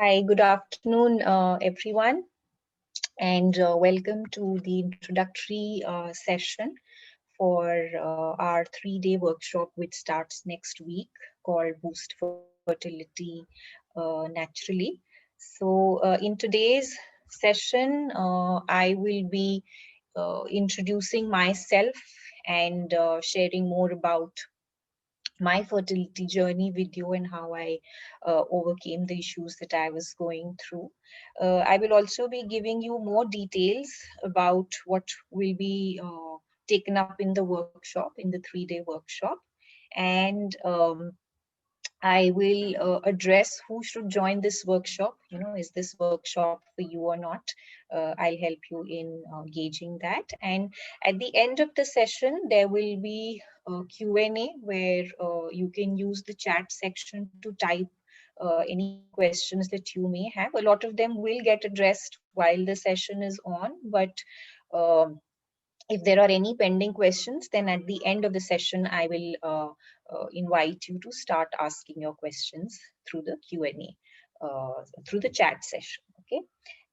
Hi, good afternoon, everyone, and welcome to the introductory session for our 3-day workshop, which starts next week, called Boost Fertility Naturally. So, in today's session, I will be introducing myself and sharing more about my fertility journey with you and how I overcame the issues that I was going through. I will also be giving you more details about what will be taken up in the workshop, in the 3-day workshop. And I will address who should join this workshop. Is this workshop for you or not? I'll help you in gauging that. And at the end of the session, there will be a Q&A where you can use the chat section to type any questions that you may have. A lot of them will get addressed while the session is on, but um if there are any pending questions, then at the end of the session, I will invite you to start asking your questions through the Q&A, through the chat session. Okay.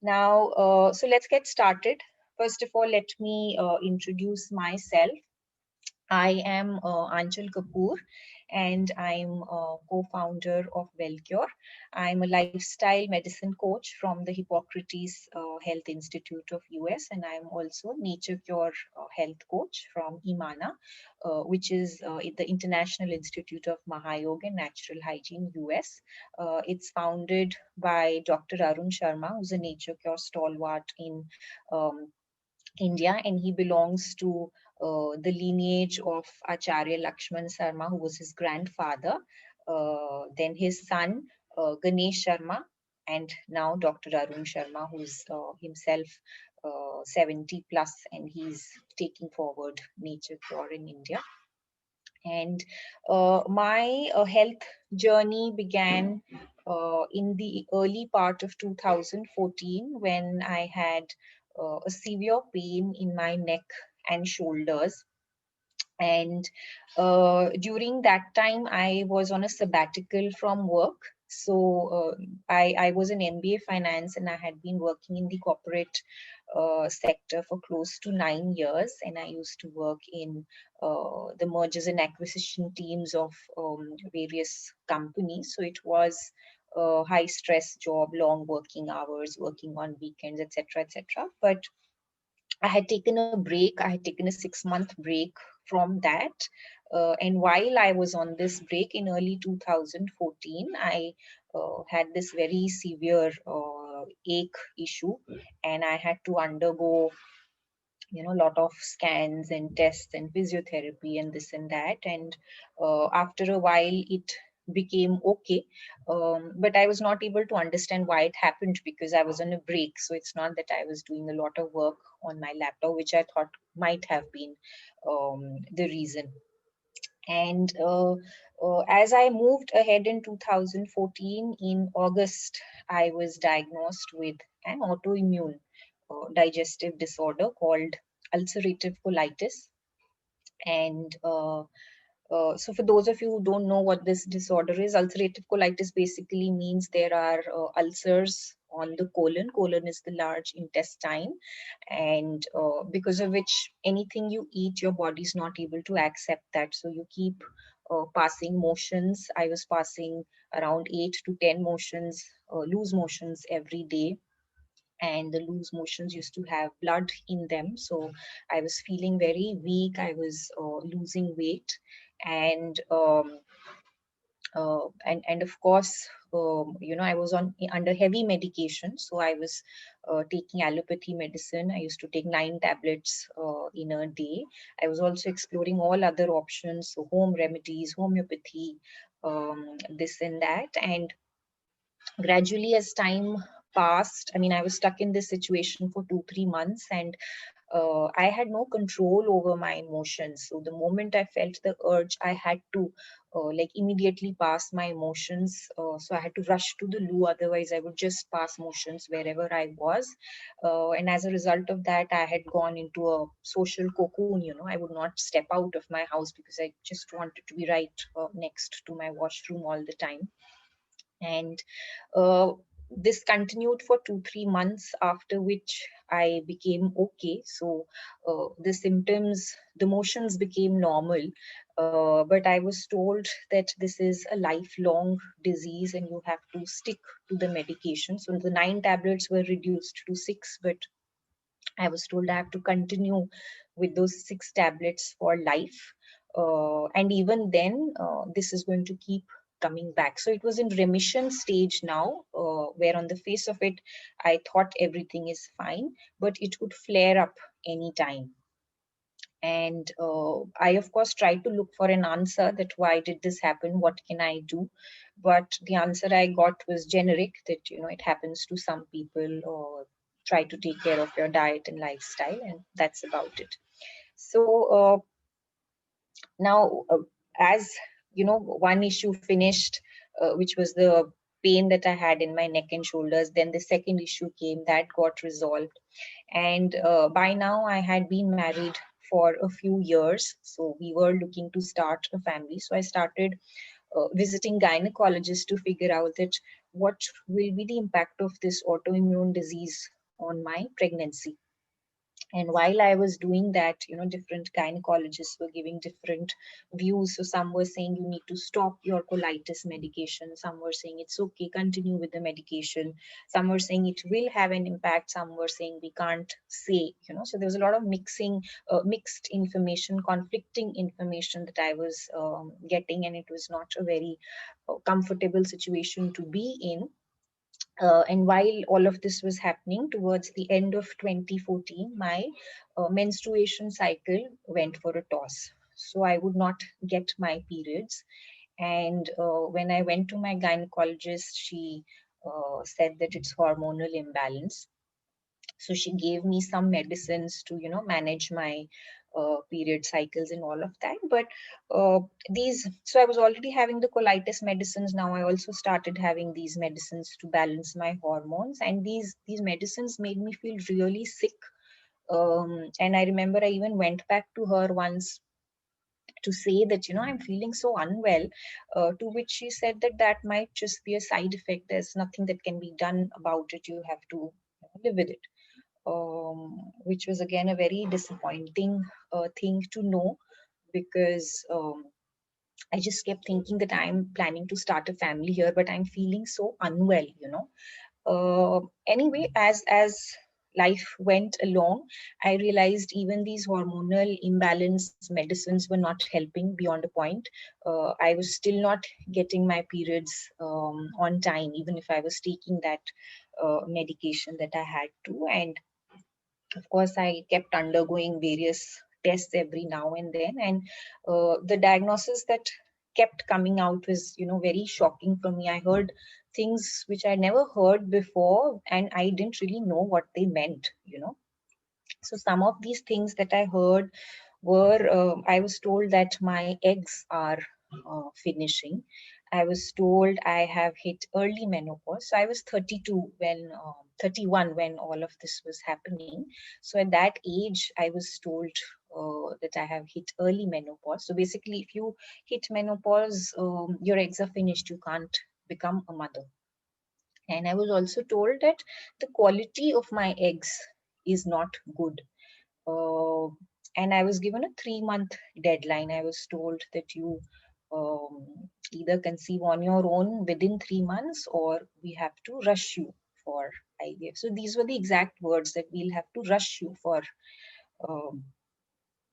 Now, so let's get started. First of all, let me introduce myself. I am Anchal Kapoor, and I'm a co-founder of Wellcure. I'm a lifestyle medicine coach from the Hippocrates Health Institute of US, and I'm also Nature Cure health coach from IMANA, which is the International Institute of Mahayoga and Natural Hygiene US. It's founded by Dr. Arun Sharma, who's a Nature Cure stalwart in um, India, and he belongs to the lineage of Acharya Lakshman Sharma, who was his grandfather, then his son Ganesh Sharma, and now Dr. Arun Sharma, who's himself 70 plus, and he's taking forward nature cure in India. And my health journey began in the early part of 2014 when I had a severe pain in my neck and shoulders. And during that time, I was on a sabbatical from work. So I was an MBA finance, and I had been working in the corporate sector for close to 9 years. And I used to work in the mergers and acquisition teams of various companies. So it was a high stress job, long working hours, working on weekends, etc., etc. But I had taken a break. I had taken a 6-month break from that. And while I was on this break in early 2014, I had this very severe ache issue, and I had to undergo a lot of scans and tests and physiotherapy and this and that. And after a while, it became okay, but I was not able to understand why it happened because I was on a break. So it's not that I was doing a lot of work on my laptop, which I thought might have been the reason. And as I moved ahead in 2014, in August, I was diagnosed with an autoimmune digestive disorder called ulcerative colitis. And so for those of you who don't know what this disorder is, ulcerative colitis basically means there are ulcers on the colon. Colon is the large intestine, and because of which anything you eat, your body is not able to accept that. So you keep passing motions. I was passing around 8 to 10 motions, loose motions every day, and the loose motions used to have blood in them. So I was feeling very weak. I was losing weight, and and of course, I was under heavy medication. So I was taking allopathy medicine. I used to take 9 tablets in a day. I was also exploring all other options, so home remedies, homeopathy, this and that. And gradually, as time passed, I mean, I was stuck in this situation for 2-3 months, and I had no control over my emotions. So the moment I felt the urge, I had to like immediately pass my emotions. So I had to rush to the loo, otherwise I would just pass motions wherever I was. And as a result of that, I had gone into a social cocoon. I would not step out of my house because I just wanted to be right next to my washroom all the time. And this continued for 2-3 months, after which I became okay. So the symptoms, the motions became normal. But I was told that this is a lifelong disease and you have to stick to the medication. So the 9 tablets were reduced to 6, but I was told I have to continue with those 6 tablets for life. And even then, this is going to keep coming back. So it was in remission stage now, where on the face of it, I thought everything is fine, but it could flare up anytime. And I, of course, tried to look for an answer that why did this happen? What can I do? But the answer I got was generic, that, it happens to some people, or try to take care of your diet and lifestyle, and that's about it. So now, as one issue finished, which was the pain that I had in my neck and shoulders, then the second issue came, that got resolved. And by now I had been married for a few years, so we were looking to start a family. So I started visiting gynecologists to figure out that what will be the impact of this autoimmune disease on my pregnancy. And while I was doing that, different gynecologists were giving different views. So some were saying you need to stop your colitis medication. Some were saying it's okay, continue with the medication. Some were saying it will have an impact. Some were saying we can't say, So there was a lot of mixed information, conflicting information that I was getting, and it was not a very comfortable situation to be in. And while all of this was happening, towards the end of 2014, my menstruation cycle went for a toss. So I would not get my periods. And when I went to my gynecologist, she said that it's hormonal imbalance. So she gave me some medicines to manage my period cycles and all of that. But so I was already having the colitis medicines. Now I also started having these medicines to balance my hormones, and these medicines made me feel really sick. And I remember I even went back to her once to say that I'm feeling so unwell, to which she said that that might just be a side effect. There's nothing that can be done about it. You have to live with it. Which was again a very disappointing thing to know, because I just kept thinking that I'm planning to start a family here, but I'm feeling so unwell. Anyway, as life went along, I realized even these hormonal imbalance medicines were not helping beyond a point. I was still not getting my periods on time, even if I was taking that medication that I had to. And of course, I kept undergoing various tests every now and then, and the diagnosis that kept coming out was, very shocking for me. I heard things which I never heard before, and I didn't really know what they meant. So some of these things that I heard were, I was told that my eggs are finishing. I was told I have hit early menopause. So I was 32 when, 31 when all of this was happening. So at that age, I was told that I have hit early menopause. So basically, if you hit menopause, your eggs are finished. You can't become a mother. And I was also told that the quality of my eggs is not good. uh, and I was given a 3-month deadline. I was told that you either conceive on your own within 3 months, or we have to rush you for IVF. So these were the exact words, that we'll have to rush you for um,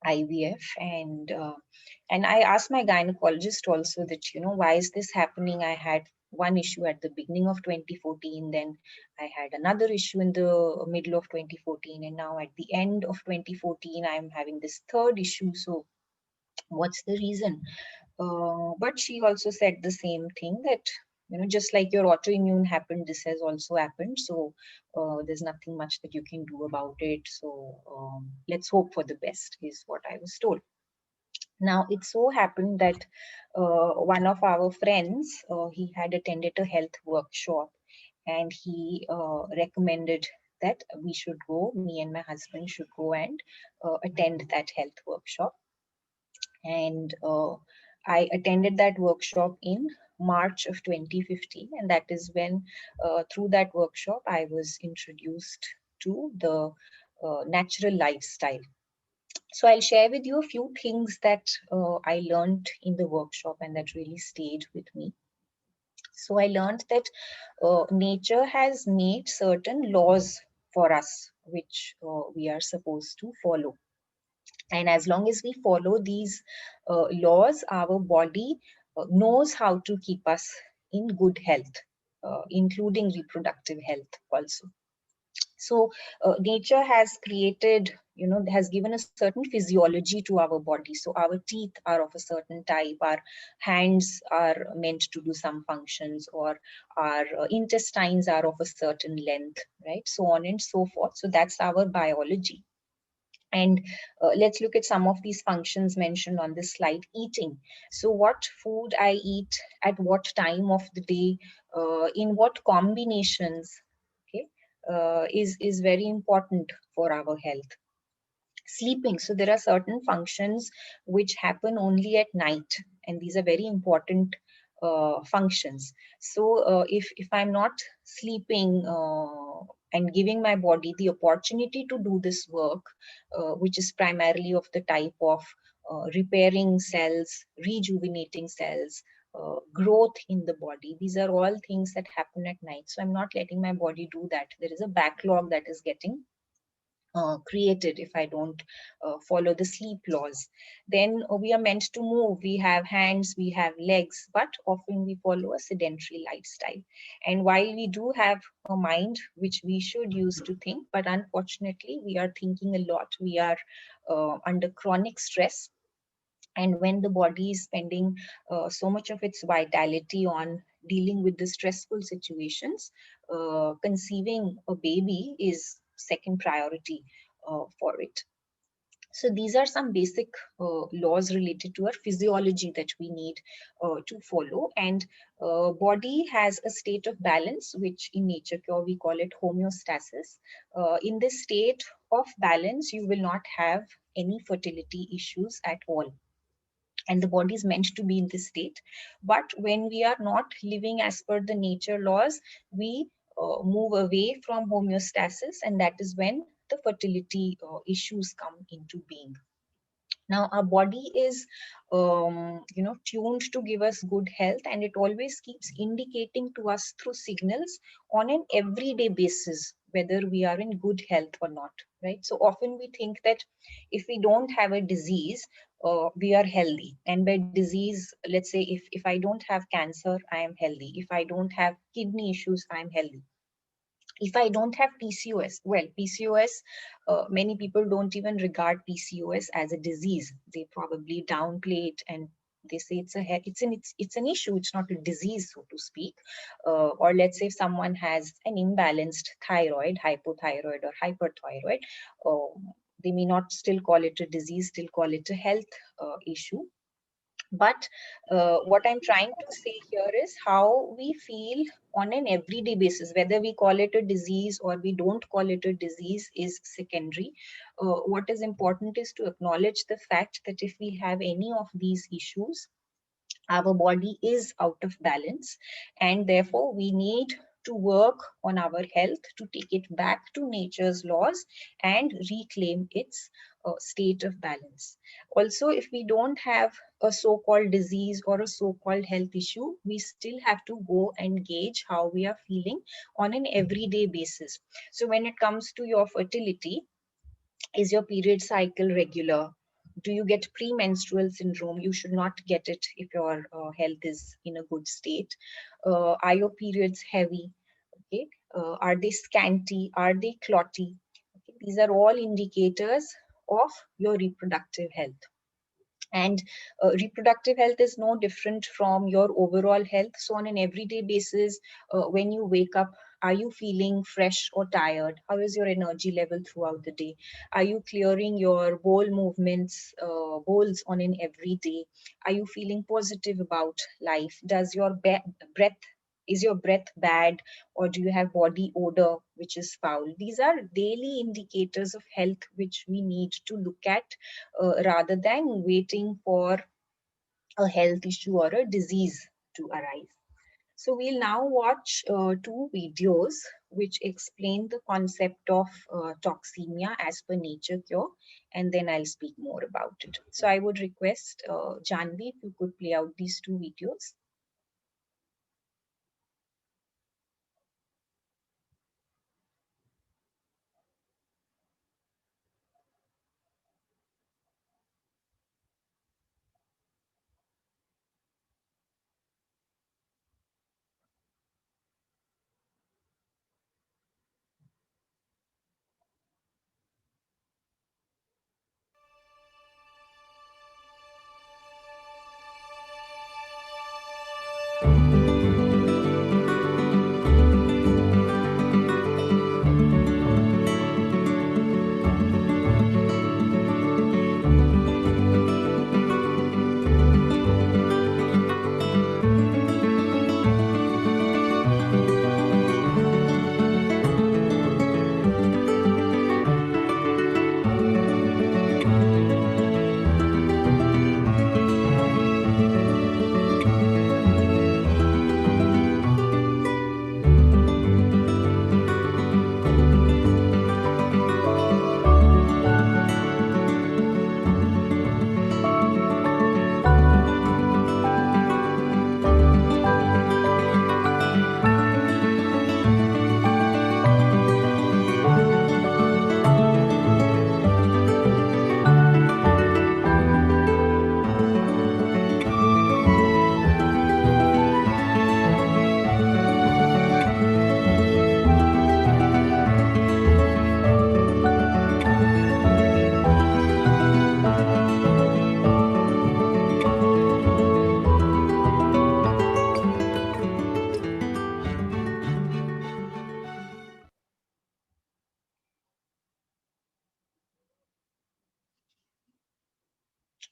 IVF. And I asked my gynecologist also that, why is this happening? I had one issue at the beginning of 2014, then I had another issue in the middle of 2014, and now at the end of 2014, I'm having this third issue. So what's the reason? But she also said the same thing, that just like your autoimmune happened, this has also happened. So there's nothing much that you can do about it. So let's hope for the best, is what I was told. Now, it so happened that one of our friends, he had attended a health workshop, and he recommended that we should go, me and my husband should go and attend that health workshop. And I attended that workshop in March of 2015, and that is when through that workshop I was introduced to the natural lifestyle. So I'll share with you a few things that I learned in the workshop and that really stayed with me. So I learned that nature has made certain laws for us, which we are supposed to follow. And as long as we follow these laws, our body knows how to keep us in good health, including reproductive health also. So nature has created, has given a certain physiology to our body. So our teeth are of a certain type, our hands are meant to do some functions, or our intestines are of a certain length, right? So on and so forth. So that's our biology. And let's look at some of these functions mentioned on this slide. Eating. So what food I eat, at what time of the day, in what combinations, okay, is very important for our health. Sleeping. So there are certain functions which happen only at night, and these are very important functions. So if I'm not sleeping and giving my body the opportunity to do this work, which is primarily of the type of repairing cells, rejuvenating cells, growth in the body. These are all things that happen at night. So I'm not letting my body do that. There is a backlog that is getting created if I don't follow the sleep laws. Then we are meant to move. We have hands, we have legs, but often we follow a sedentary lifestyle. And while we do have a mind, which we should use to think, but unfortunately, we are thinking a lot. We are under chronic stress. And when the body is spending so much of its vitality on dealing with the stressful situations, conceiving a baby is second priority for it. So these are some basic laws related to our physiology that we need to follow. And body has a state of balance, which in nature cure we call it homeostasis. In this state of balance, you will not have any fertility issues at all, and the body is meant to be in this state. But when we are not living as per the nature laws, we move away from homeostasis, and that is when the fertility issues come into being. Now our body is tuned to give us good health, and it always keeps indicating to us through signals on an everyday basis whether we are in good health or not, right? So often we think that if we don't have a disease, we are healthy. And by disease, let's say if I don't have cancer, I am healthy. If I don't have kidney issues, I am healthy. If I don't have PCOS, well, PCOS, many people don't even regard PCOS as a disease. They probably downplay it, and they say it's an issue. It's not a disease, so to speak. Or let's say if someone has an imbalanced thyroid, hypothyroid or hyperthyroid, they may not still call it a disease, still call it a health issue. But what I'm trying to say here is how we feel on an everyday basis, whether we call it a disease or we don't call it a disease is secondary. What is important is to acknowledge the fact that if we have any of these issues, our body is out of balance, and therefore we need to work on our health to take it back to nature's laws and reclaim its state of balance. Also, if we don't have a so-called disease or a so-called health issue, we still have to go and gauge how we are feeling on an everyday basis. So when it comes to your fertility, is your period cycle regular? Do you get premenstrual syndrome? You should not get it if your health is in a good state. Are your periods heavy? Okay. Are they scanty? Are they clotty? Okay. These are all indicators of your reproductive health. And reproductive health is no different from your overall health. So on an everyday basis, when you wake up, are you feeling fresh or tired? How is your energy level throughout the day? Are you clearing your bowel movements, bowls on an every day? Are you feeling positive about life? Does your breath, is your breath bad, or do you have body odor which is foul? These are daily indicators of health which we need to look at, rather than waiting for a health issue or a disease to arise. So we'll now watch two videos which explain the concept of toxemia as per nature cure, and then I'll speak more about it. So I would request Janvi if you could play out these two videos.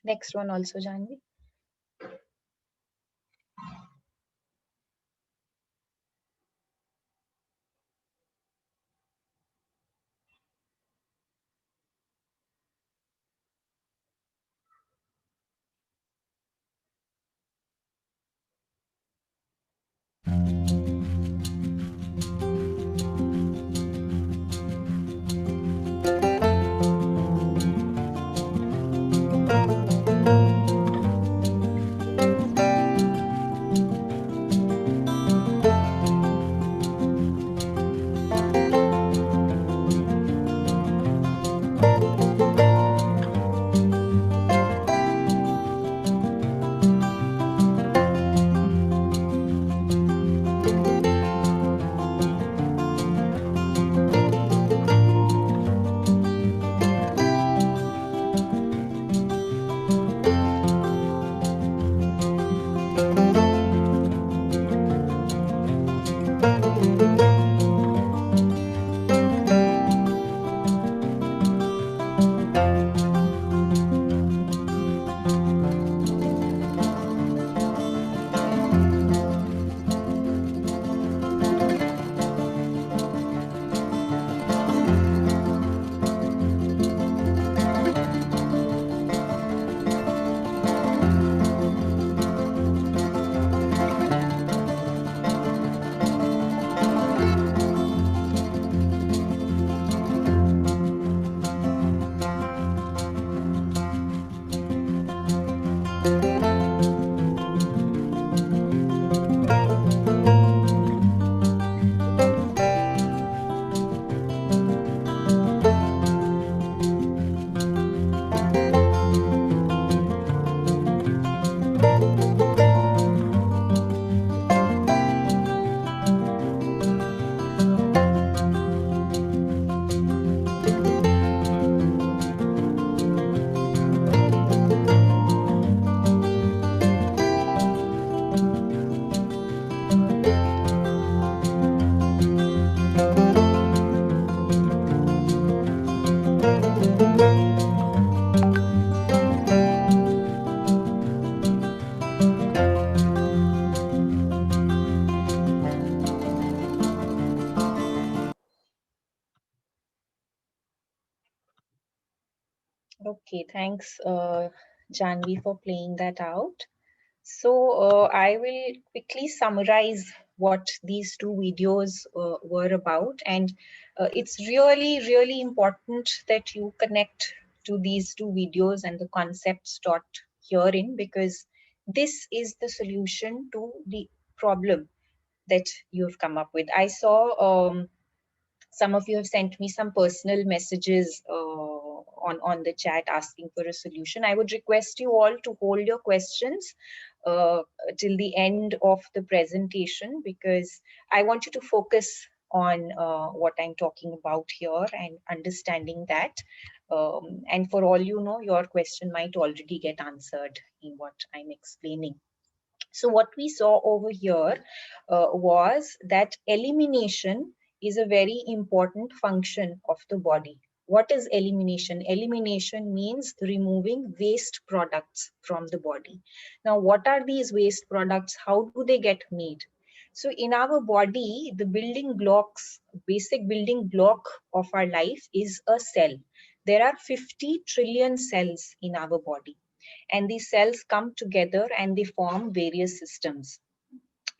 Next one also, Janvi. Okay, thanks, Janvi, for playing that out. So I will quickly summarize what these two videos were about, and it's really important that you connect to these two videos and the concepts taught herein, because this is the solution to the problem that you've come up with. I saw some of you have sent me some personal messages on the chat asking for a solution. I would request you all to hold your questions uh, till the end of the presentation, because I want you to focus on what I'm talking about here and understanding that. And for all you know, your question might already get answered in what I'm explaining. So what we saw over here was that elimination is a very important function of the body. What is elimination? Elimination means removing waste products from the body. Now, what are these waste products? How do they get made? So in our body, the building blocks, basic building block of our life is a cell. There are 50 trillion cells in our body, and these cells come together and they form various systems.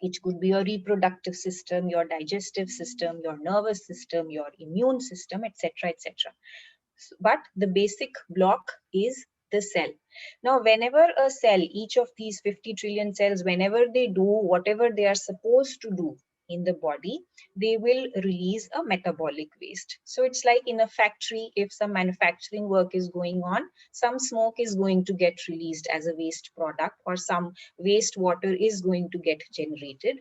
It could be your reproductive system, your digestive system, your nervous system, your immune system, etc., etc. But the basic block is the cell. Now, whenever a cell, each of these 50 trillion cells, whenever they do whatever they are supposed to do in the body, they will release a metabolic waste. So it's like in a factory, if some manufacturing work is going on, some smoke is going to get released as a waste product, or some wastewater is going to get generated.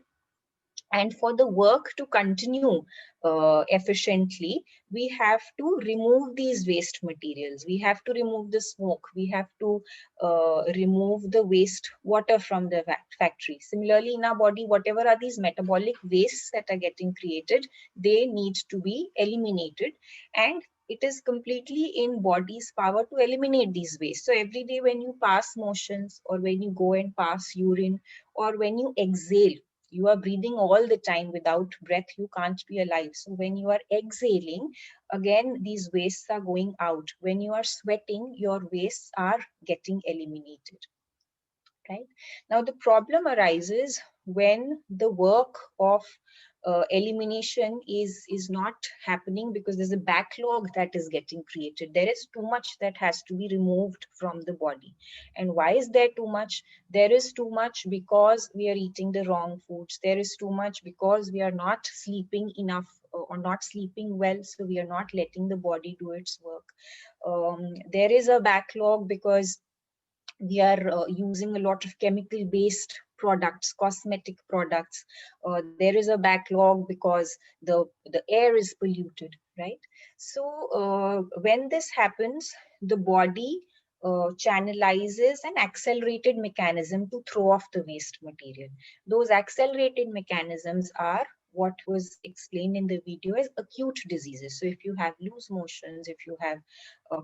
And for the work to continue efficiently, we have to remove these waste materials. We have to remove the smoke. We have to remove the waste water from the factory. Similarly, in our body, whatever are these metabolic wastes that are getting created, they need to be eliminated. And it is completely in body's power to eliminate these wastes. So every day when you pass motions, or when you go and pass urine, or when you exhale, you are breathing all the time. Without breath, you can't be alive. So when you are exhaling, again, these wastes are going out. When you are sweating, your wastes are getting eliminated. Right? Now, the problem arises when the work of elimination is not happening, because there's a backlog that is getting created. There is too much that has to be removed from the body. And why is there too much? There is too much because we are eating the wrong foods. There is too much because we are not sleeping enough, or not sleeping well, so we are not letting the body do its work. There is a backlog because we are using a lot of chemical based products, cosmetic products. There is a backlog because the air is polluted, right? So when this happens, the body channelizes an accelerated mechanism to throw off the waste material. Those accelerated mechanisms are what was explained in the video as acute diseases. So if you have loose motions, if you have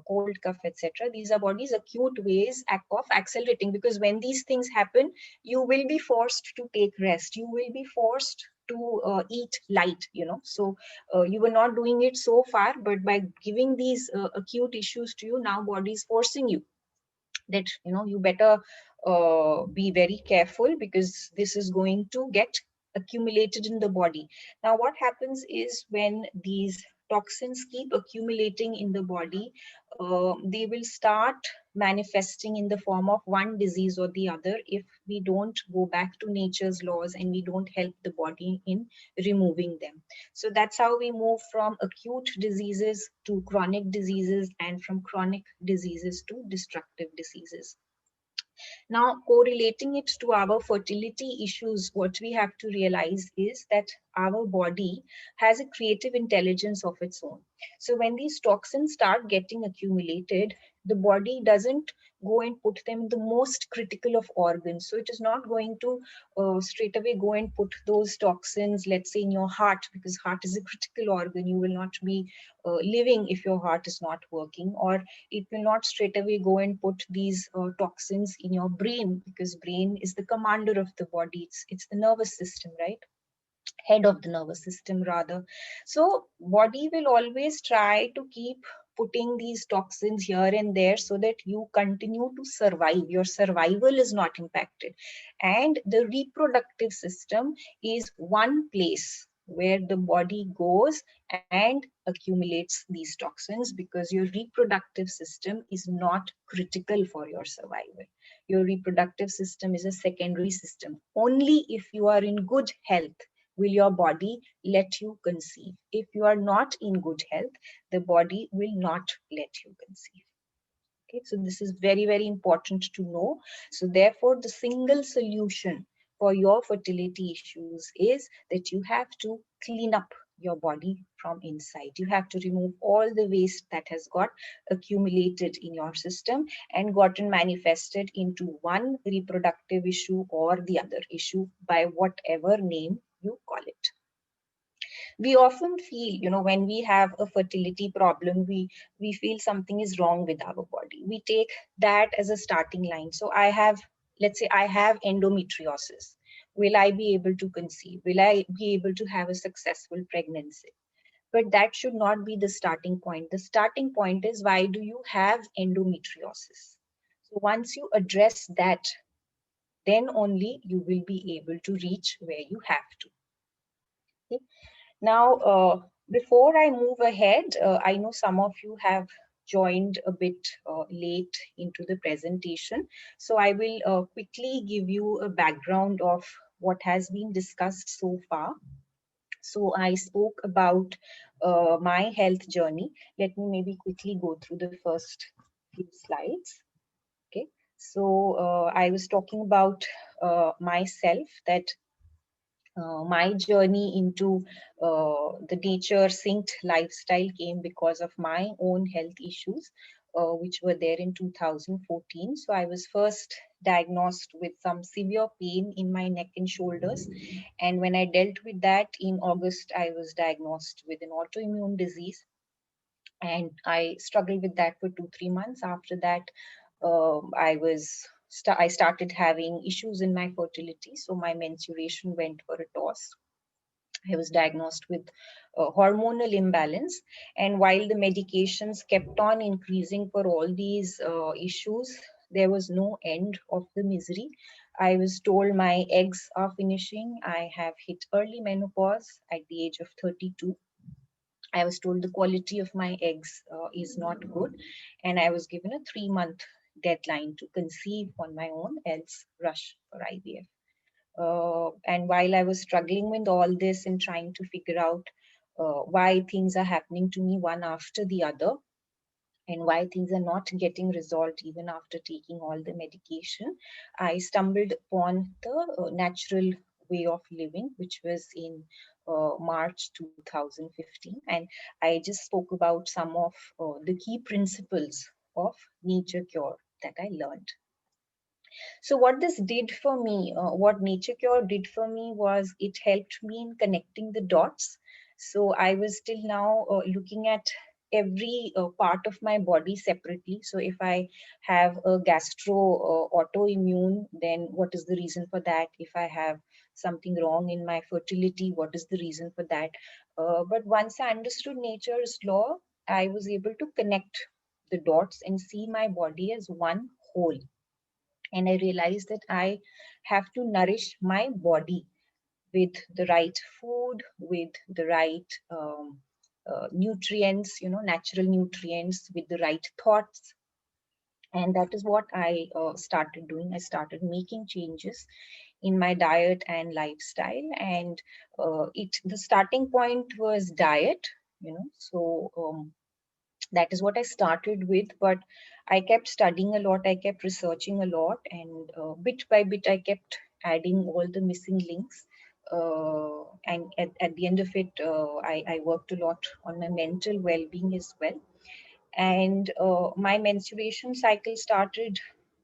cold, cough, etc., these are body's acute ways of accelerating, because when these things happen, you will be forced to take rest. You will be forced to eat light, so you were not doing it so far, but by giving these acute issues to you, now body is forcing you that you better be very careful, because this is going to get accumulated in the body. Now what happens is, when these toxins keep accumulating in the body, they will start manifesting in the form of one disease or the other, if we don't go back to nature's laws and we don't help the body in removing them. So that's how we move from acute diseases to chronic diseases, and from chronic diseases to destructive diseases. Now, correlating it to our fertility issues, what we have to realize is that our body has a creative intelligence of its own. So when these toxins start getting accumulated, the body doesn't go and put them in the most critical of organs. So it is not going to straight away go and put those toxins, let's say, in your heart, because heart is a critical organ. You will not be living if your heart is not working. Or it will not straight away go and put these toxins in your brain, because brain is the commander of the body. It's the nervous system, right? Head of the nervous system rather. So body will always try to keep putting these toxins here and there so that you continue to survive. Your survival is not impacted. And the reproductive system is one place where the body goes and accumulates these toxins, because your reproductive system is not critical for your survival. Your reproductive system is a secondary system. Only if you are in good health will your body let you conceive. If you are not in good health, the body will not let you conceive. Okay, so this is very, very important to know. So therefore, the single solution for your fertility issues is that you have to clean up your body from inside. You have to remove all the waste that has got accumulated in your system and gotten manifested into one reproductive issue or the other issue, by whatever name you call it. We often feel, when we have a fertility problem, we feel something is wrong with our body. We take that as a starting line. So let's say I have endometriosis. Will I be able to conceive? Will I be able to have a successful pregnancy? But that should not be the starting point. The starting point is, why do you have endometriosis? So once you address that, then only you will be able to reach where you have to. Okay? Now, before I move ahead, I know some of you have joined a bit late into the presentation. So I will quickly give you a background of what has been discussed so far. So I spoke about my health journey. Let me maybe quickly go through the first few slides. Okay. So I was talking about myself, that my journey into the nature synced lifestyle came because of my own health issues, which were there in 2014. So I was first diagnosed with some severe pain in my neck and shoulders. And when I dealt with that in August, I was diagnosed with an autoimmune disease. And I struggled with that for 2-3 months. After that, I started having issues in my fertility. So my menstruation went for a toss. I was diagnosed with hormonal imbalance. And while the medications kept on increasing for all these issues, there was no end of the misery. I was told my eggs are finishing. I have hit early menopause at the age of 32. I was told the quality of my eggs is not good. And I was given a 3-month deadline to conceive on my own, else rush for IVF. And while I was struggling with all this and trying to figure out why things are happening to me one after the other, and why things are not getting resolved even after taking all the medication, I stumbled upon the natural way of living, which was in March 2015. And I just spoke about some of the key principles of nature cure that I learned. So what this did for me, what Nature Cure did for me, was it helped me in connecting the dots. So I was till now looking at every part of my body separately. So if I have a autoimmune, then what is the reason for that? If I have something wrong in my fertility, what is the reason for that? But once I understood nature's law, I was able to connect the dots and see my body as one whole. And I realized that I have to nourish my body with the right food, with the right nutrients, natural nutrients, with the right thoughts. And that is what I started doing. I started making changes in my diet and lifestyle. And the starting point was diet, so that is what I started with. But I kept studying a lot, I kept researching a lot, and bit by bit, I kept adding all the missing links. And at the end of it, I worked a lot on my mental well-being as well. And my menstruation cycle started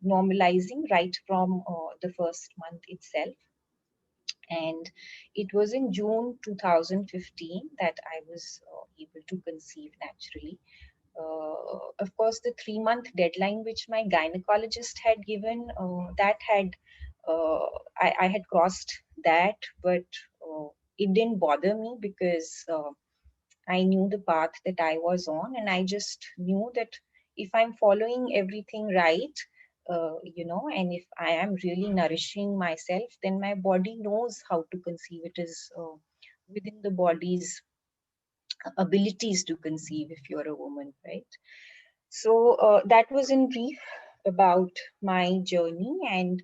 normalizing right from the first month itself. And it was in June 2015 that I was able to conceive naturally. Of course, the 3-month deadline which my gynecologist had given, that had I had crossed that, but it didn't bother me, because I knew the path that I was on, and I just knew that if I'm following everything right, and if I am really nourishing myself, then my body knows how to conceive. It is within the body's abilities to conceive if you're a woman, right? So that was in brief about my journey. And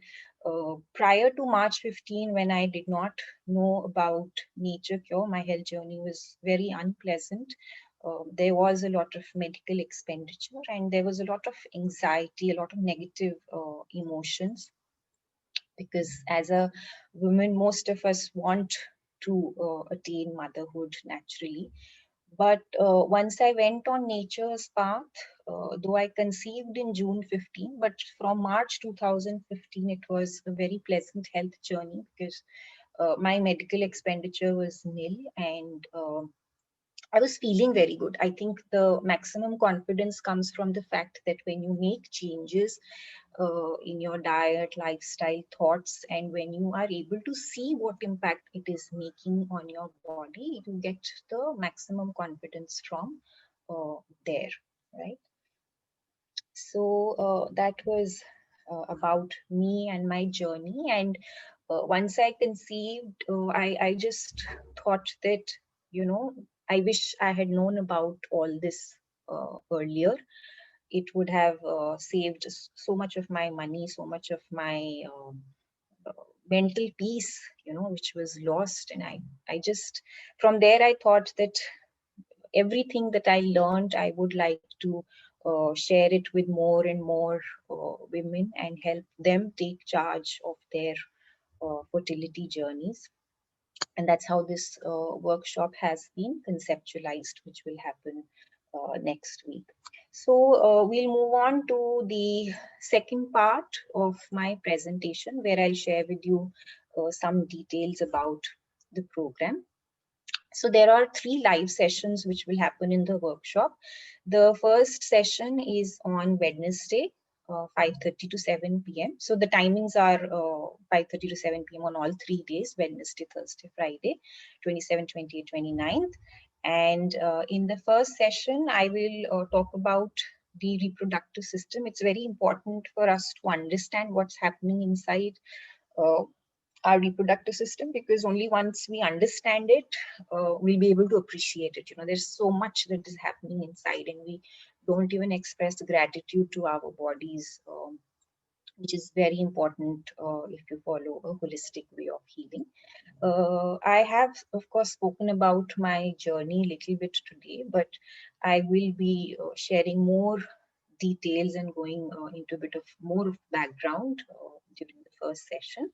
prior to March 15, when I did not know about Nature Cure, my health journey was very unpleasant. There was a lot of medical expenditure, and there was a lot of anxiety, a lot of negative emotions, because as a woman, most of us want to attain motherhood naturally. But once I went on nature's path, though I conceived in June 15, but from March 2015, it was a very pleasant health journey, because my medical expenditure was nil, and I was feeling very good. I think the maximum confidence comes from the fact that when you make changes in your diet, lifestyle, thoughts, and when you are able to see what impact it is making on your body, you get the maximum confidence from there, right? So that was about me and my journey. And once I conceived, I just thought that, I wish I had known about all this earlier. It would have saved so much of my money, so much of my uh, mental peace, which was lost. And I just, from there, I thought that everything that I learned, I would like to share it with more and more women and help them take charge of their fertility journeys. And that's how this workshop has been conceptualized, which will happen next week. So we'll move on to the second part of my presentation, where I'll share with you some details about the program. So there are 3 live sessions which will happen in the workshop. The first session is on Wednesday, 5:30 to 7 p.m. So the timings are 5:30 to 7 p.m. on all 3 days, Wednesday, Thursday, Friday, 27, 28, 29th. And in the first session, I will talk about the reproductive system. It's very important for us to understand what's happening inside uh, our reproductive system, because only once we understand it, we'll be able to appreciate it. There's so much that is happening inside, and we don't even express gratitude to our bodies, which is very important if you follow a holistic way of healing. I have, of course, spoken about my journey a little bit today, but I will be sharing more details and going into a bit of more of background during the first session.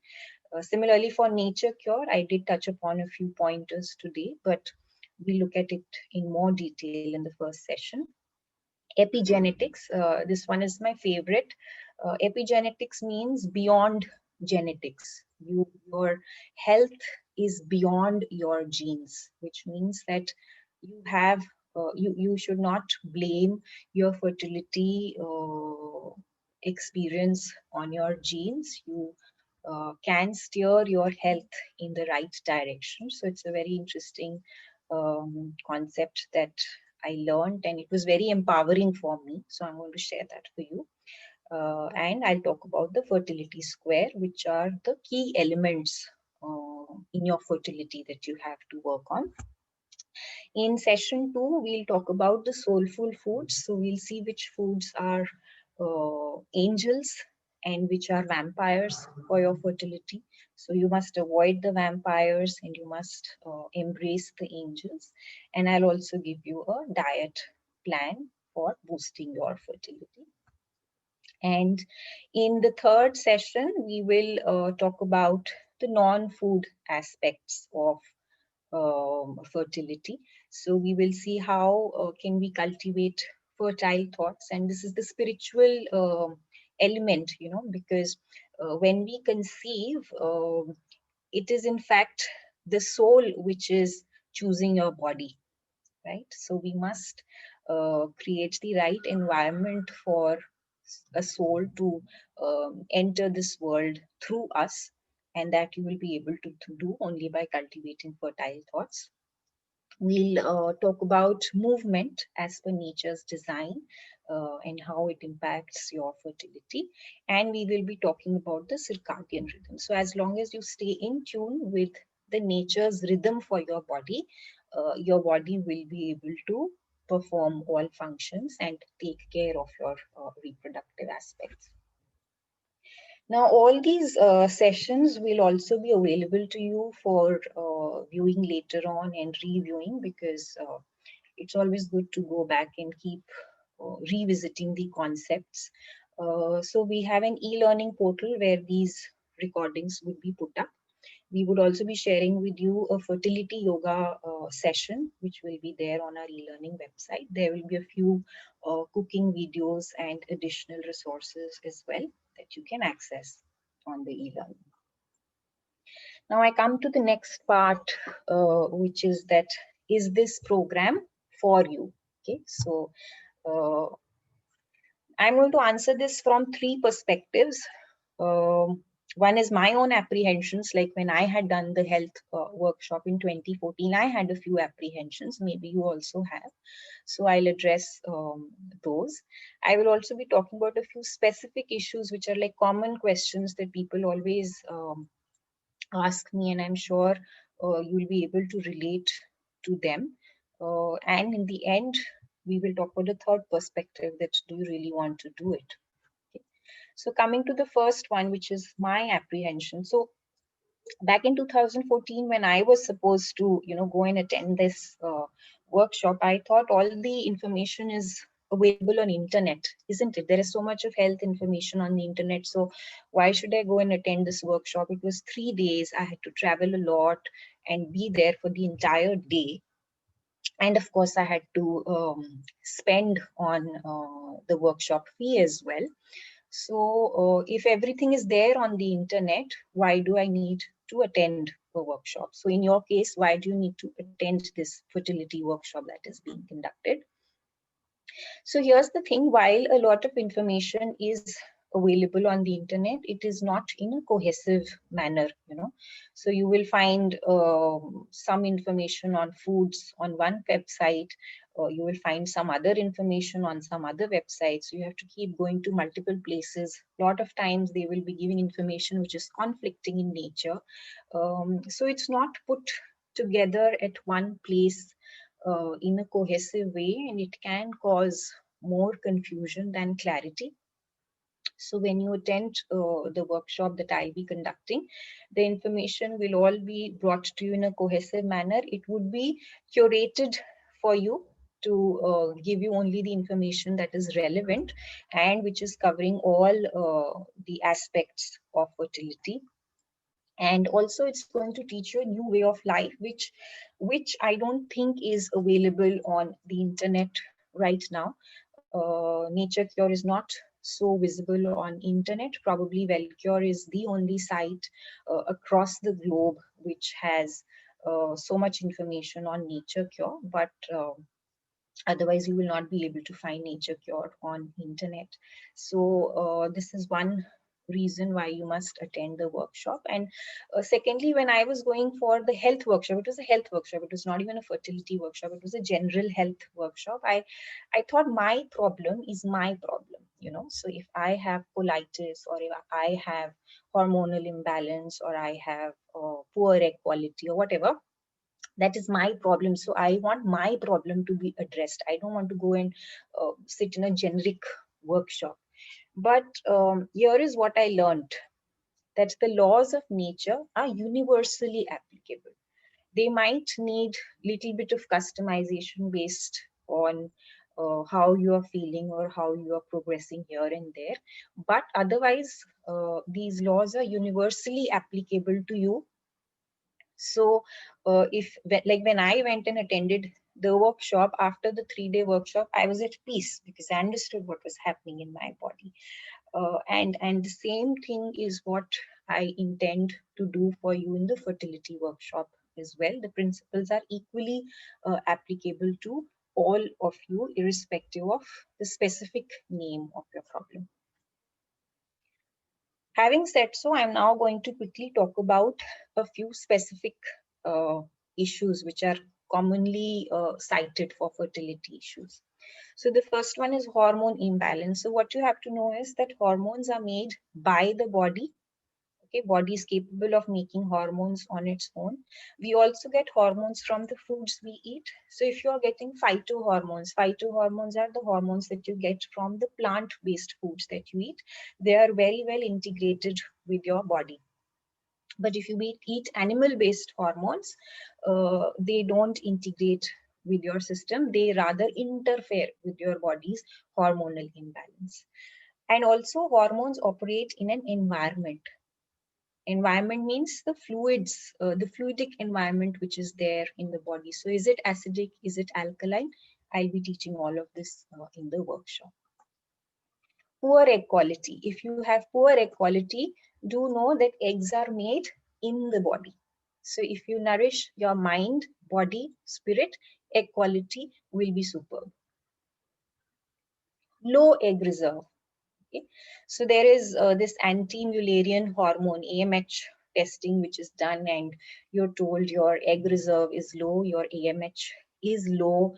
Similarly, for Nature Cure, I did touch upon a few pointers today, but we look at it in more detail in the first session. Epigenetics, this one is my favorite. Epigenetics means beyond genetics. Your health is beyond your genes, which means that you should not blame your fertility experience on your genes. You can steer your health in the right direction. So it's a very interesting concept that I learned, and it was very empowering for me. So I'm going to share that for you. And I'll talk about the fertility square, which are the key elements in your fertility that you have to work on. In session 2, we'll talk about the soulful foods. So we'll see which foods are angels and which are vampires for your fertility. So you must avoid the vampires and you must embrace the angels. And I'll also give you a diet plan for boosting your fertility. And in the third session, we will talk about the non-food aspects of fertility. So we will see how can we cultivate fertile thoughts, and this is the spiritual element, because when we conceive, it is in fact the soul which is choosing your body, right? So we must create the right environment for a soul to enter this world through us, and that you will be able to do only by cultivating fertile thoughts. We'll talk about movement as per nature's design and how it impacts your fertility. And we will be talking about the circadian rhythm. So as long as you stay in tune with the nature's rhythm for your body will be able to perform all functions and take care of your reproductive aspects. Now, all these sessions will also be available to you for viewing later on and reviewing, because it's always good to go back and keep revisiting the concepts. So we have an e-learning portal where these recordings would be put up. We would also be sharing with you a fertility yoga session, which will be there on our e-learning website. There will be a few cooking videos and additional resources as well that you can access on the e-learning. Now I come to the next part, which is that, is this program for you? Okay, so uh, I'm going to answer this from three perspectives. One is my own apprehensions, like when I had done the health workshop in 2014, I had a few apprehensions, maybe you also have. So I'll address those. I will also be talking about a few specific issues which are like common questions that people always ask me, and I'm sure you'll be able to relate to them. And in the end, we will talk about the third perspective, that do you really want to do it? Okay. So coming to the first one, which is my apprehension. So back in 2014, when I was supposed to, go and attend this workshop, I thought all the information is available on internet, isn't it? There is so much of health information on the internet. So why should I go and attend this workshop? It was 3 days. I had to travel a lot and be there for the entire day. And of course, I had to spend on the workshop fee as well. So if everything is there on the internet, why do I need to attend a workshop? So in your case, why do you need to attend this fertility workshop that is being conducted? So here's the thing, while a lot of information is available on the internet, it is not in a cohesive manner. So you will find some information on foods on one website, or you will find some other information on some other websites. So you have to keep going to multiple places. A lot of times they will be giving information which is conflicting in nature. So it's not put together at one place in a cohesive way, and it can cause more confusion than clarity. So when you attend the workshop that I'll be conducting, the information will all be brought to you in a cohesive manner. It would be curated for you to give you only the information that is relevant and which is covering all the aspects of fertility. And also it's going to teach you a new way of life, which I don't think is available on the internet right now. Nature Cure is not so visible on internet. Probably Wellcure is the only site across the globe which has so much information on Nature Cure, but otherwise you will not be able to find Nature Cure on internet. So this is one reason why you must attend the workshop. And secondly, when I was going for the health workshop, it was a health workshop, it was not even a fertility workshop, it was a general health workshop. I thought my problem is my problem. So if I have colitis, or if I have hormonal imbalance, or I have poor egg quality, or whatever, that is my problem. So I want my problem to be addressed. I don't want to go and sit in a generic workshop. But here is what I learned, that the laws of nature are universally applicable. They might need little bit of customization based on how you are feeling or how you are progressing here and there, but otherwise these laws are universally applicable to you. So like when I went and attended the workshop, after the 3-day workshop, I was at peace because I understood what was happening in my body. And the same thing is what I intend to do for you in the fertility workshop as well. The principles are equally applicable to all of you, irrespective of the specific name of your problem. Having said so, I'm now going to quickly talk about a few specific issues which are commonly cited for fertility issues. So the first one is hormone imbalance. So what you have to know is that hormones are made by the body. Okay, body is capable of making hormones on its own. We also get hormones from the foods we eat. So if you're getting phytohormones are the hormones that you get from the plant-based foods that you eat. They are very well integrated with your body. But if you eat animal-based hormones, they don't integrate with your system. They rather interfere with your body's hormonal imbalance. And also hormones operate in an environment. Environment means the fluids, the fluidic environment which is there in the body. So is it acidic? Is it alkaline? I'll be teaching all of this in the workshop. Poor egg quality. If you have poor egg quality, do know that eggs are made in the body. So if you nourish your mind, body, spirit, egg quality will be superb. Low egg reserve. Okay. So there is this anti-Mullerian hormone AMH testing which is done, and you're told your egg reserve is low, your AMH is low,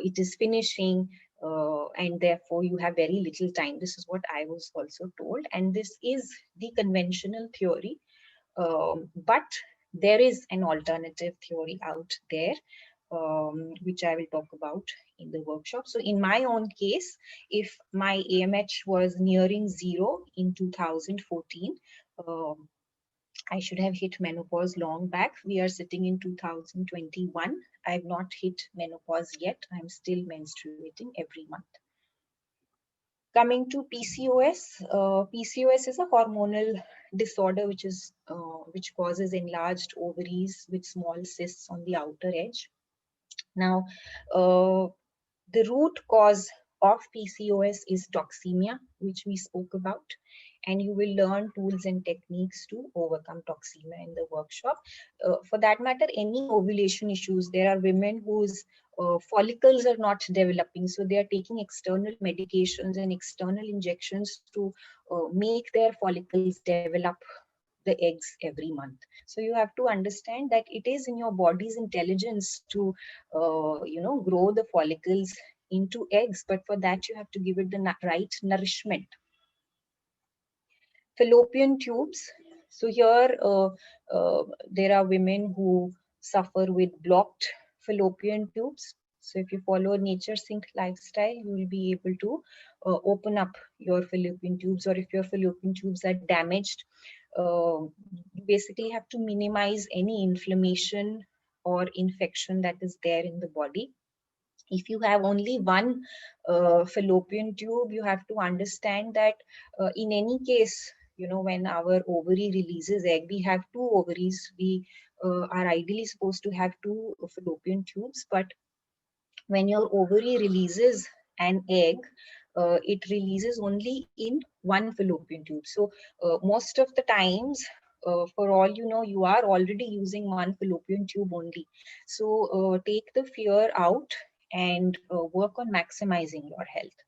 it is finishing, and therefore you have very little time. This is what I was also told, and this is the conventional theory. But there is an alternative theory out there, which I will talk about in the workshop. So in my own case, if my AMH was nearing 0 in 2014, um, I should have hit menopause long back. We are sitting in 2021. I've not hit menopause yet. I'm still menstruating every month. Coming to PCOS, PCOS is a hormonal disorder which causes enlarged ovaries with small cysts on the outer edge. Now, the root cause of PCOS is toxemia, which we spoke about, and you will learn tools and techniques to overcome toxemia in the workshop. For that matter, any ovulation issues, there are women whose follicles are not developing, so they are taking external medications and external injections to make their follicles develop the eggs every month. So you have to understand that it is in your body's intelligence to grow the follicles into eggs, but for that you have to give it the right nourishment. Fallopian tubes. So here there are women who suffer with blocked fallopian tubes. So if you follow a nature sync lifestyle, you will be able to open up your fallopian tubes, or if your fallopian tubes are damaged, you basically have to minimize any inflammation or infection that is there in the body. If you have only one fallopian tube, you have to understand that in any case, when our ovary releases egg, we have two ovaries. We are ideally supposed to have two fallopian tubes, but when your ovary releases an egg, it releases only in one fallopian tube. So most of the times, for all you know, you are already using one fallopian tube only. So take the fear out and work on maximizing your health.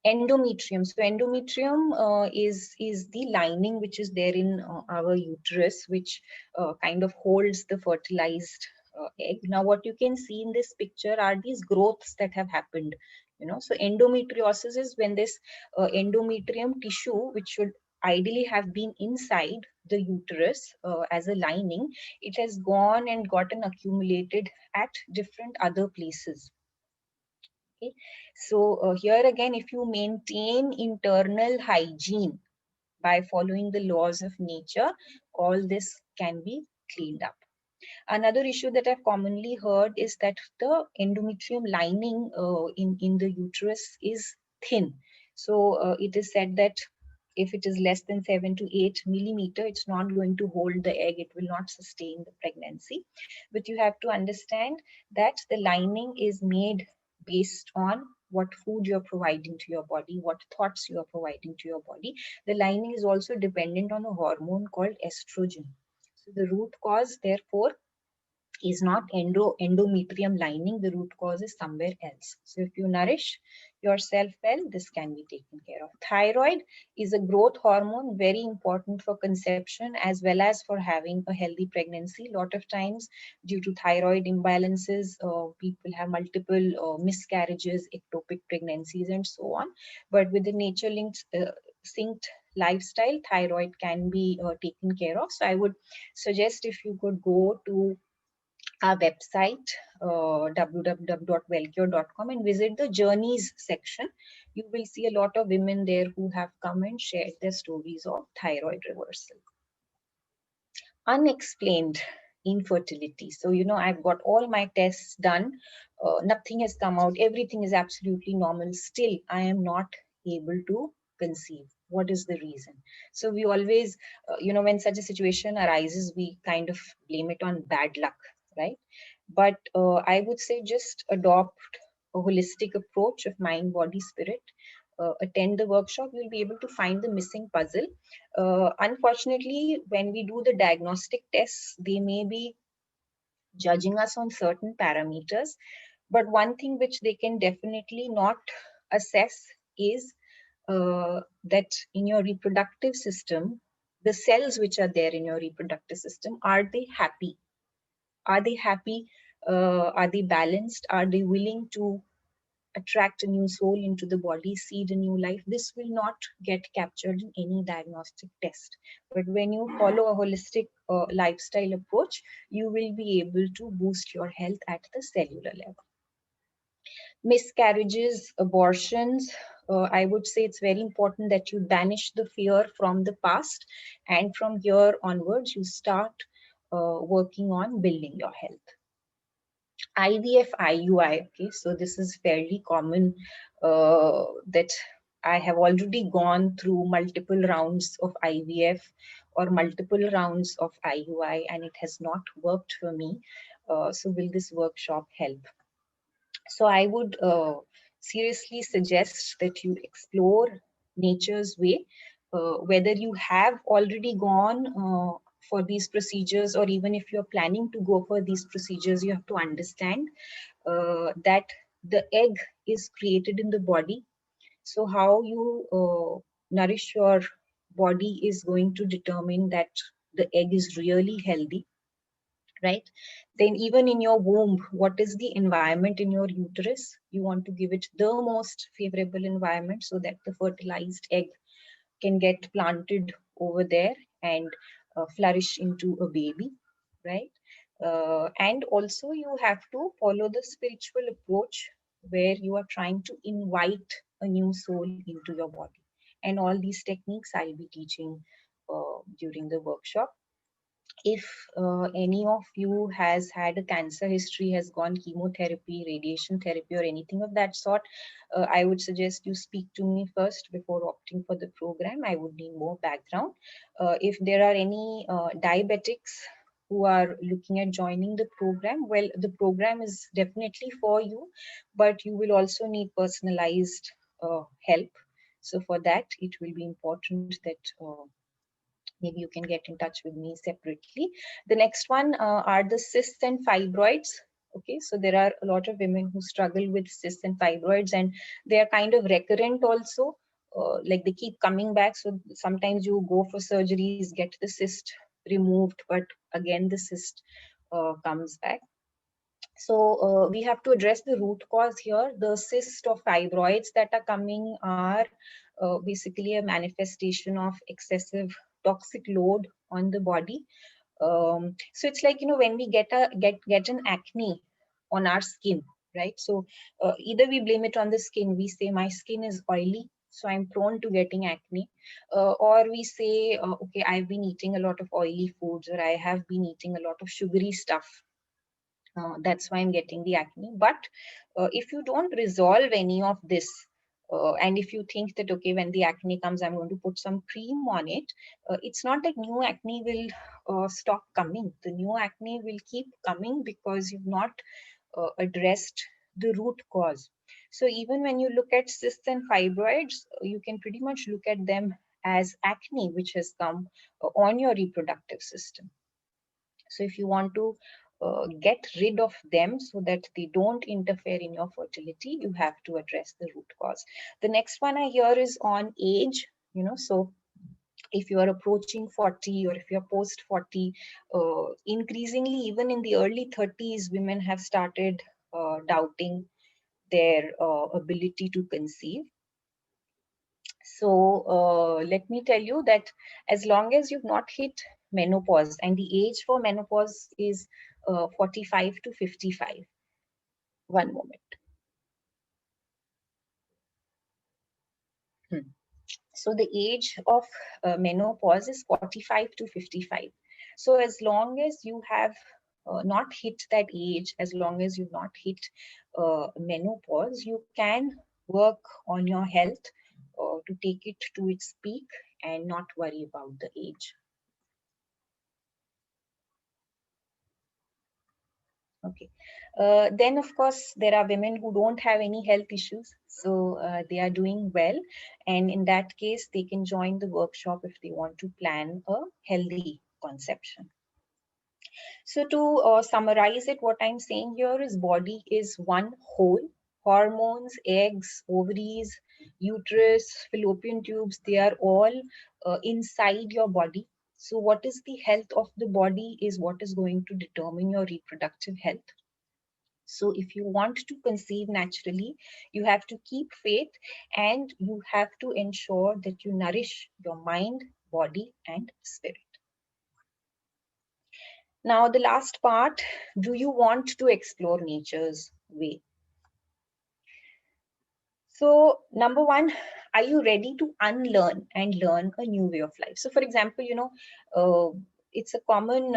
Endometrium. So endometrium is the lining which is there in our uterus, which kind of holds the fertilized egg. Now, what you can see in this picture are these growths that have happened. So endometriosis is when this endometrium tissue, which should ideally have been inside the uterus as a lining, it has gone and gotten accumulated at different other places. Okay. So here again, if you maintain internal hygiene by following the laws of nature, all this can be cleaned up. Another issue that I've commonly heard is that the endometrium lining in the uterus is thin. So it is said that if it is less than 7 to 8 millimeter, it's not going to hold the egg. It will not sustain the pregnancy. But you have to understand that the lining is made based on what food you're providing to your body, what thoughts you are providing to your body. The lining is also dependent on a hormone called estrogen. So the root cause, therefore, is not endometrium lining. The root cause is somewhere else. So if you nourish yourself well, this can be taken care of. Thyroid is a growth hormone, very important for conception as well as for having a healthy pregnancy. A lot of times, due to thyroid imbalances, people have multiple miscarriages, ectopic pregnancies, and so on. But with the nature-linked synced lifestyle, thyroid can be taken care of. So I would suggest if you could go to our website, www.wellcure.com, and visit the journeys section. You will see a lot of women there who have come and shared their stories of thyroid reversal. Unexplained infertility. So, I've got all my tests done. Nothing has come out. Everything is absolutely normal. Still, I am not able to conceive. What is the reason? So we always, when such a situation arises, we kind of blame it on bad luck, right? But I would say just adopt a holistic approach of mind, body, spirit. Attend the workshop, you'll be able to find the missing puzzle. Unfortunately, when we do the diagnostic tests, they may be judging us on certain parameters. But one thing which they can definitely not assess is that in your reproductive system, the cells which are there in your reproductive system, are they happy? Are they happy? Are they balanced? Are they willing to attract a new soul into the body, seed a new life? This will not get captured in any diagnostic test. But when you follow a holistic lifestyle approach, you will be able to boost your health at the cellular level. Miscarriages, abortions, I would say it's very important that you banish the fear from the past, and from here onwards, you start working on building your health. IVF, IUI, okay, so this is fairly common that I have already gone through multiple rounds of IVF or multiple rounds of IUI and it has not worked for me. So will this workshop help? So I would seriously suggest that you explore nature's way, whether you have already gone for these procedures or even if you're planning to go for these procedures, you have to understand that the egg is created in the body. So how you nourish your body is going to determine that the egg is really healthy, right? Then even in your womb, what is the environment in your uterus? You want to give it the most favorable environment so that the fertilized egg can get planted over there and flourish into a baby, right? And also you have to follow the spiritual approach where you are trying to invite a new soul into your body. And all these techniques I'll be teaching during the workshop. If any of you has had a cancer history, has gone chemotherapy, radiation therapy, or anything of that sort, I would suggest you speak to me first before opting for the program. I would need more background. If there are any diabetics who are looking at joining the program, well, the program is definitely for you, but you will also need personalized help. So for that, it will be important that maybe you can get in touch with me separately. The next one are the cysts and fibroids. Okay, so there are a lot of women who struggle with cysts and fibroids, and they are kind of recurrent also. Like they keep coming back. So sometimes you go for surgeries, get the cyst removed, but again the cyst comes back. So we have to address the root cause here. The cyst or fibroids that are coming are basically a manifestation of excessive toxic load on the body. So it's like, when we get an acne on our skin, right? So either we blame it on the skin. We say my skin is oily, so I'm prone to getting acne, or we say, okay, I've been eating a lot of oily foods, or I have been eating a lot of sugary stuff, that's why I'm getting the acne. But if you don't resolve any of this, and if you think that, okay, when the acne comes, I'm going to put some cream on it, it's not that new acne will stop coming. The new acne will keep coming because you've not addressed the root cause. So even when you look at cysts and fibroids, you can pretty much look at them as acne, which has come on your reproductive system. So if you want to get rid of them so that they don't interfere in your fertility, you have to address the root cause. The next one I hear is on age, so if you are approaching 40 or if you're post 40, increasingly even in the early 30s, women have started doubting their ability to conceive. So let me tell you that as long as you've not hit menopause, and the age for menopause is 45 to 55. One moment. So the age of menopause is 45 to 55. So as long as you have not hit that age, as long as you've not hit menopause, you can work on your health to take it to its peak and not worry about the age. Okay. Then, of course, there are women who don't have any health issues. So they are doing well. And in that case, they can join the workshop if they want to plan a healthy conception. So to summarize it, what I'm saying here is body is one whole. Hormones, eggs, ovaries, uterus, fallopian tubes, they are all inside your body. So what is the health of the body is what is going to determine your reproductive health. So if you want to conceive naturally, you have to keep faith and you have to ensure that you nourish your mind, body, and spirit. Now, the last part, do you want to explore nature's way? So, number one, are you ready to unlearn and learn a new way of life? So, for example, it's a common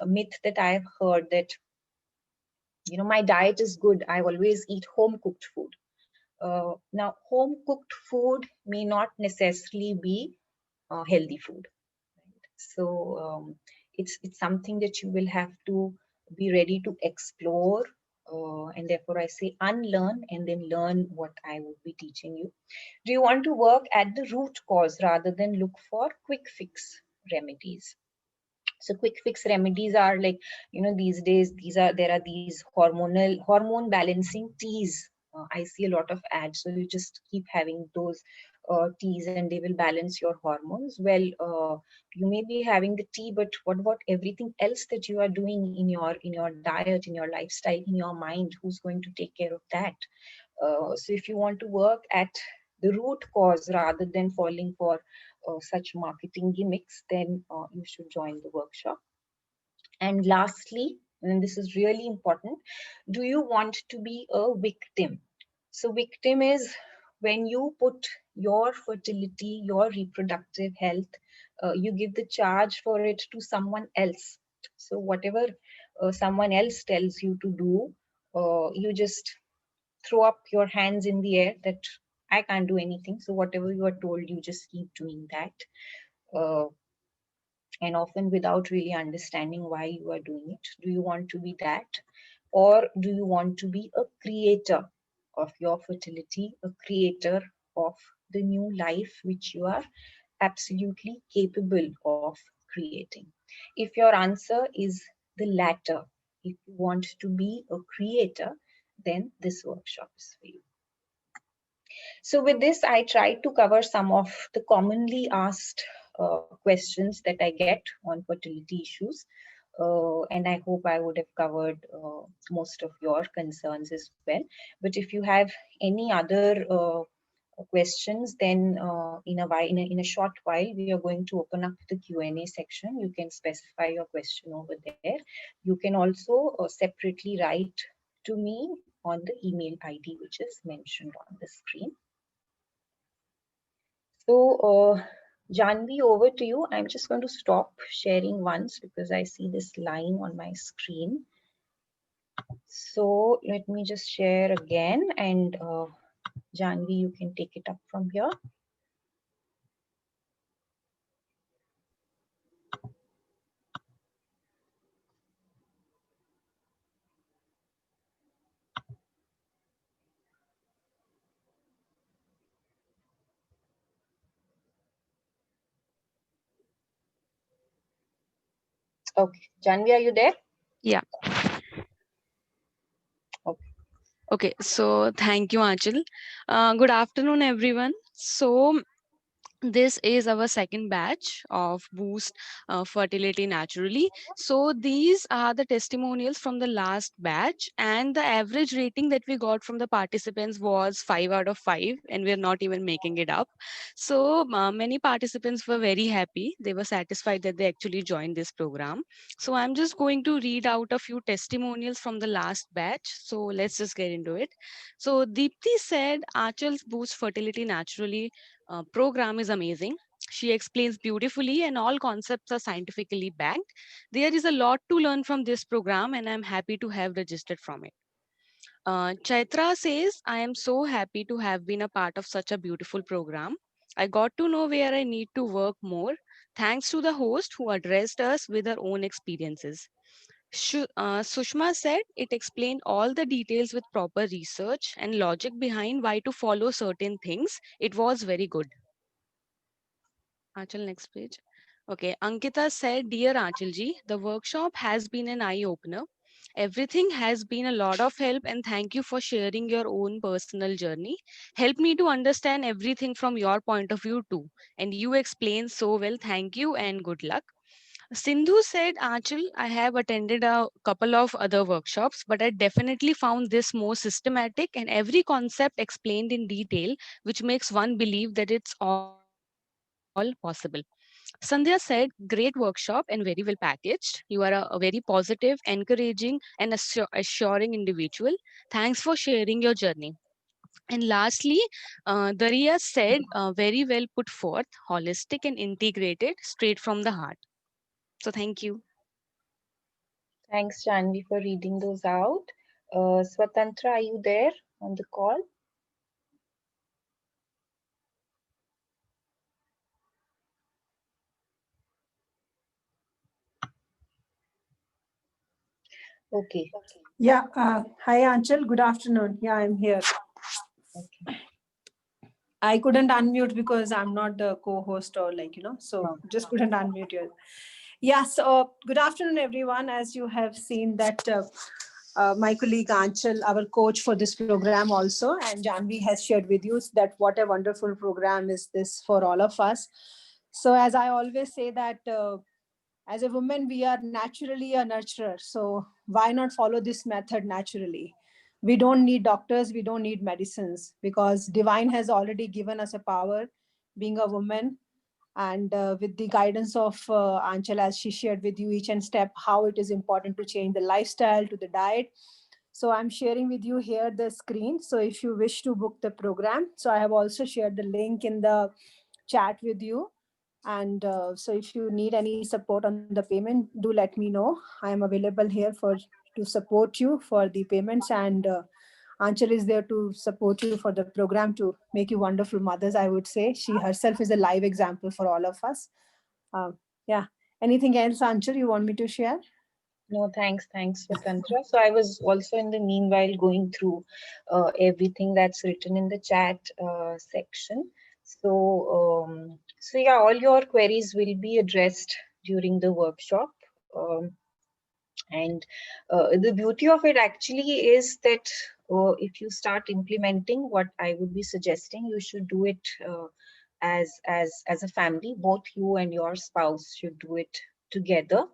myth that I've heard that, my diet is good. I always eat home cooked food. Now, home cooked food may not necessarily be healthy food. So it's something that you will have to be ready to explore. And therefore, I say unlearn and then learn what I would be teaching you. Do you want to work at the root cause rather than look for quick fix remedies? So quick fix remedies are like, these days, there are these hormone balancing teas. I see a lot of ads. So you just keep having those teas and they will balance your hormones. Well, you may be having the tea, but what about everything else that you are doing in your diet, in your lifestyle, in your mind? Who's going to take care of that? So if you want to work at the root cause rather than falling for such marketing gimmicks, then you should join the workshop. And lastly, and this is really important, do you want to be a victim? So victim is when you put your fertility, your reproductive health, you give the charge for it to someone else. So whatever someone else tells you to do, you just throw up your hands in the air that I can't do anything. So whatever you are told, you just keep doing that. And often without really understanding why you are doing it. Do you want to be that? Or do you want to be a creator of your fertility, a creator of the new life which you are absolutely capable of creating? If your answer is the latter, if you want to be a creator, then this workshop is for you. So with this, I tried to cover some of the commonly asked questions that I get on fertility issues. And I hope I would have covered most of your concerns as well. But if you have any other questions, then in a short while, we are going to open up the Q&A section. You can specify your question over there. You can also separately write to me on the email ID, which is mentioned on the screen. So, Janvi, over to you. I'm just going to stop sharing once because I see this line on my screen. So let me just share again, and Janvi, you can take it up from here. Okay, Janvi, are you there? Yeah. Okay. Okay. So thank you, Anchal. Good afternoon, everyone. So this is our second batch of Boost Fertility Naturally. So these are the testimonials from the last batch, and the average rating that we got from the participants was 5 out of 5, and we're not even making it up. So many participants were very happy. They were satisfied that they actually joined this program. So I'm just going to read out a few testimonials from the last batch. So let's just get into it. So Deepthi said Achal's Boost Fertility Naturally program is amazing. She explains beautifully, and all concepts are scientifically backed. There is a lot to learn from this program, and I'm happy to have registered from it. Chaitra says, I am so happy to have been a part of such a beautiful program. I got to know where I need to work more, thanks to the host who addressed us with her own experiences. Sushma said it explained all the details with proper research and logic behind why to follow certain things. It was very good. Achal, next page. Okay, Ankita said, Dear Achal the workshop has been an eye opener. Everything has been a lot of help, and thank you for sharing your own personal journey. Help me to understand everything from your point of view too. And you explained so well. Thank you and good luck. Sindhu said, Achal, I have attended a couple of other workshops, but I definitely found this more systematic and every concept explained in detail, which makes one believe that it's all possible. Sandhya said, great workshop and very well packaged. You are a very positive, encouraging, and assuring individual. Thanks for sharing your journey. And lastly, Daria said, very well put forth, holistic and integrated, straight from the heart. So thank you. Thanks, Janvi, for reading those out. Swatantra, are you there on the call? Okay. Yeah. Hi, Anchal. Good afternoon. Yeah, I'm here. Okay. I couldn't unmute because I'm not the co-host or so No. just couldn't unmute you. Yeah. So good afternoon, everyone. As you have seen that my colleague Anchal, our coach for this program also, and Janvi has shared with you that what a wonderful program is this for all of us. So as I always say that as a woman, we are naturally a nurturer. So why not follow this method naturally? We don't need doctors, we don't need medicines because divine has already given us a power being a woman. And with the guidance of Anchal, as she shared with you each and step, how it is important to change the lifestyle to the diet. So I'm sharing with you here the screen. So if you wish to book the program, so I have also shared the link in the chat with you. And so if you need any support on the payment, do let me know. I am available here for to support you for the payments, and Anchal is there to support you for the program to make you wonderful mothers. I would say she herself is a live example for all of us. Yeah. Anything else, Anchal, you want me to share? No, thanks, Swatantra. So I was also in the meanwhile going through everything that's written in the chat section. So yeah, all your queries will be addressed during the workshop. And the beauty of it actually is that if you start implementing what I would be suggesting, you should do it as a family. Both you and your spouse should do it together.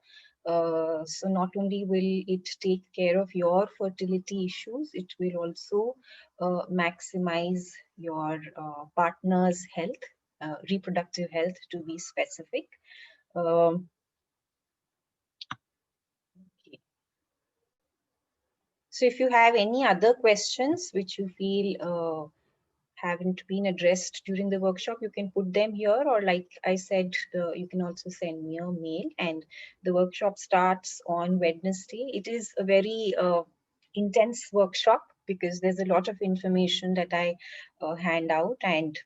So not only will it take care of your fertility issues, it will also maximize your partner's health, reproductive health to be specific. Um, So if you have any other questions which you feel haven't been addressed during the workshop, you can put them here, or like I said, you can also send me a mail. And the workshop starts on Wednesday. It is a very intense workshop because there's a lot of information that I hand out, and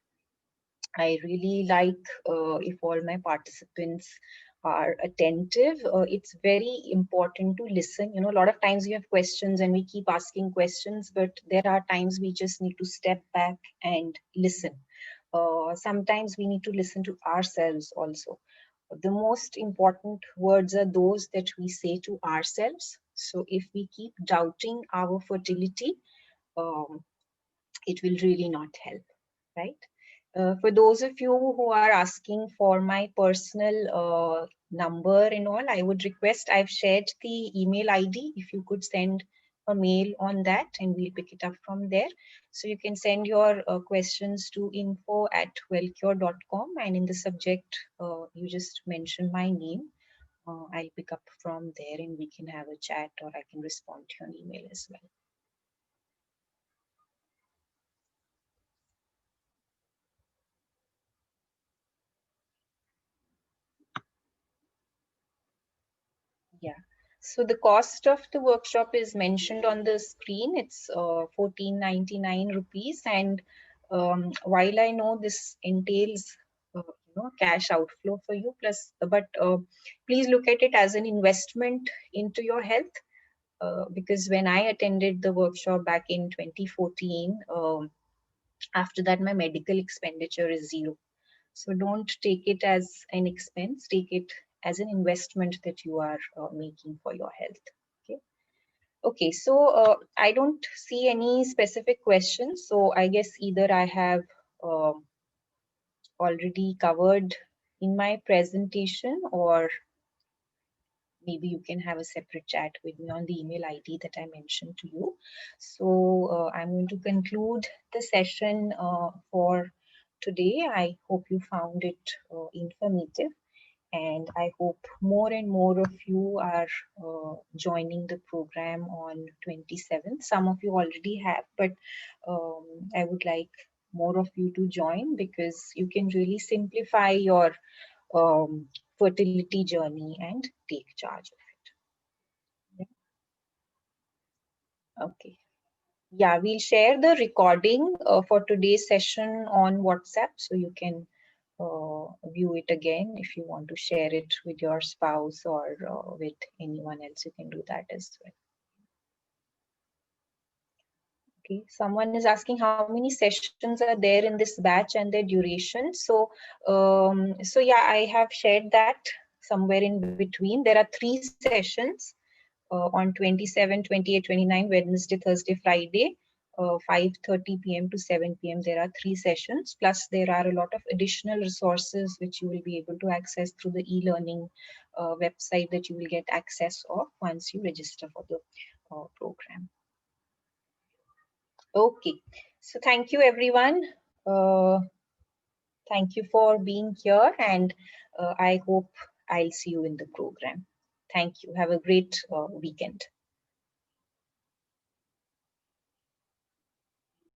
I really like if all my participants are attentive. It's very important to listen. You know, a lot of times we have questions and we keep asking questions, but there are times we just need to step back and listen. Sometimes we need to listen to ourselves also. The most important words are those that we say to ourselves. So if we keep doubting our fertility, it will really not help, right? For those of you who are asking for my personal number and all, I would request, I've shared the email ID. If you could send a mail on that and we'll pick it up from there. So you can send your questions to info@wellcure.com, and in the subject, you just mention my name. I'll pick up from there and we can have a chat, or I can respond to your email as well. Yeah. So the cost of the workshop is mentioned on the screen. It's 1499 rupees. And while I know this entails cash outflow for you, but please look at it as an investment into your health. Because when I attended the workshop back in 2014, after that my medical expenditure is zero. So don't take it as an expense, take it as an investment that you are making for your health. Okay. Okay, so I don't see any specific questions. So I guess either I have already covered in my presentation, or maybe you can have a separate chat with me on the email ID that I mentioned to you. So I'm going to conclude the session for today. I hope you found it informative, and I hope more and more of you are joining the program on 27th. Some of you already have, but I would like more of you to join, because you can really simplify your um, fertility journey and take charge of it. Okay. Yeah, we'll share the recording for today's session on WhatsApp, so you can view it again. If you want to share it with your spouse or with anyone else, you can do that as well. Okay, someone is asking how many sessions are there in this batch and their duration. So yeah, I have shared that somewhere in between. There are 3 sessions on 27, 28, 29, Wednesday, Thursday, Friday, 5:30 p.m. to 7 p.m. There are 3 sessions. Plus, there are a lot of additional resources which you will be able to access through the e-learning website that you will get access of once you register for the program. Okay, so thank you everyone. Thank you for being here, and I hope I'll see you in the program. Thank you. Have a great weekend.